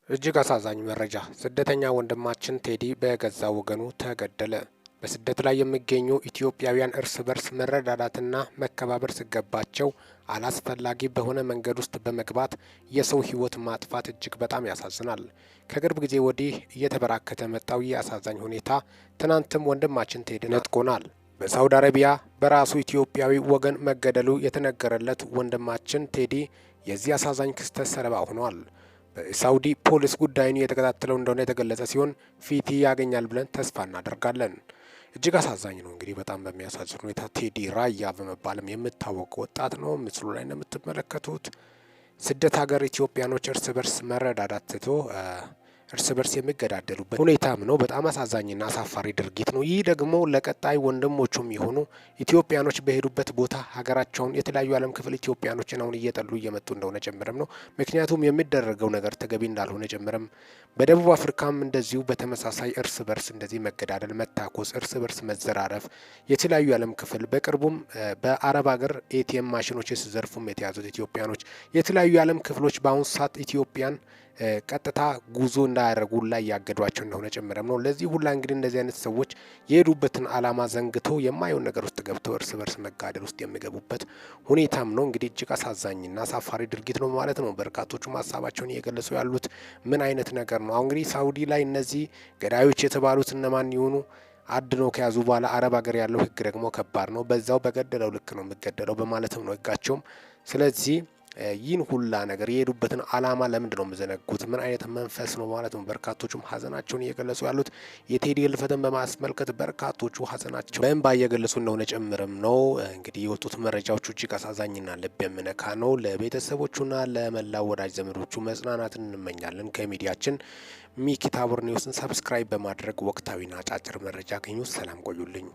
እጅግ አሳዛኝ መረጃ። ስደተኛ ወንድማችን ቴዲ በገዛ ወገኑ ተገደለ። በስደት ላይ የሚገኙ ኢትዮጵያውያን እርስ በርስ መረዳዳትና መከባበር ሲገባቸው አላስፈላጊ በሆነ መንገድ ውስጥ በመግባት የሰው ሕይወት ማጥፋት እጅግ በጣም ያሳዝናል። ከቅርብ ጊዜ ወዲህ እየተበራከተ መጣው ይህ አሳዛኝ ሁኔታ ትናንትም ወንድማችን ቴዲ ነጥቆናል። በሳውዲ አረቢያ በራሱ ኢትዮጵያዊ ወገን መገደሉ የተነገረለት ወንድማችን ቴዲ የዚህ አሳዛኝ ክስተት ሰለባ ሆኗል። በሳውዲ ፖሊስ ጉዳዩን እየተከታተለው እንደሆነ የተገለጸ ሲሆን ፊት ያገኛል ብለን ተስፋ እናደርጋለን። እጅግ አሳዛኝ ነው። እንግዲህ በጣም በሚያሳዝን ሁኔታ ቴዲ ራያ በመባልም የምታወቅ ወጣት ነው። ምስሉ ላይ እንደምትመለከቱት ስደት ሀገር ኢትዮጵያኖች እርስ በርስ መረዳዳት ትቶ እርስ በርስ የሚገዳደሉበት ሁኔታም ነው። በጣም አሳዛኝና አሳፋሪ ድርጊት ነው። ይህ ደግሞ ለቀጣይ ወንድሞቹም የሆኑ ኢትዮጵያኖች በሄዱበት ቦታ ሀገራቸውን የተለያዩ ዓለም ክፍል ኢትዮጵያኖችን አሁን እየጠሉ እየመጡ እንደሆነ ጭምርም ነው። ምክንያቱም የሚደረገው ነገር ተገቢ እንዳልሆነ ጭምርም በደቡብ አፍሪካም እንደዚሁ በተመሳሳይ እርስ በርስ እንደዚህ መገዳደል፣ መታኮስ፣ እርስ በርስ መዘራረፍ የተለያዩ ዓለም ክፍል በቅርቡም በአረብ ሀገር ኤቲኤም ማሽኖች ሲዘርፉም የተያዙት ኢትዮጵያኖች የተለያዩ የዓለም ክፍሎች በአሁኑ ሰዓት ኢትዮጵያን ቀጥታ ጉዞ እንዳያደርጉ ላይ ያገዷቸው እንደሆነ ጭምርም ነው። ለዚህ ሁላ እንግዲህ እንደዚህ አይነት ሰዎች የሄዱበትን ዓላማ ዘንግቶ የማየውን ነገር ውስጥ ገብተው እርስ በርስ መጋደል ውስጥ የሚገቡበት ሁኔታም ነው። እንግዲህ እጅግ አሳዛኝና አሳፋሪ ድርጊት ነው ማለት ነው። በርካቶቹም ሀሳባቸውን እየገለጹ ያሉት ምን አይነት ነገር ነው? አሁን እንግዲህ ሳውዲ ላይ እነዚህ ገዳዮች የተባሉት እነማን ይሆኑ አድኖ ከያዙ በኋላ አረብ ሀገር ያለው ሕግ ደግሞ ከባድ ነው። በዛው በገደለው ልክ ነው የሚገደለው በማለትም ነው ሕጋቸውም። ስለዚህ ይህን ሁላ ነገር የሄዱበትን ዓላማ ለምንድን ነው የምዘነጉት? ምን አይነት መንፈስ ነው ማለት ነው? በርካቶቹም ሀዘናቸውን እየገለጹ ያሉት የቴዲ ህልፈትን በማስመልከት በርካቶቹ ሀዘናቸው በእንባ እየገለጹ እንደሆነ ጭምርም ነው። እንግዲህ የወጡት መረጃዎቹ እጅግ አሳዛኝና ልብ የሚነካ ነው። ለቤተሰቦቹና ለመላው ወዳጅ ዘመዶቹ መጽናናትን እንመኛለን። ከሚዲያችን ሚኪ ታቦር ኒውስን ሰብስክራይብ በማድረግ ወቅታዊና አጫጭር መረጃ አገኙ። ሰላም ቆዩልኝ።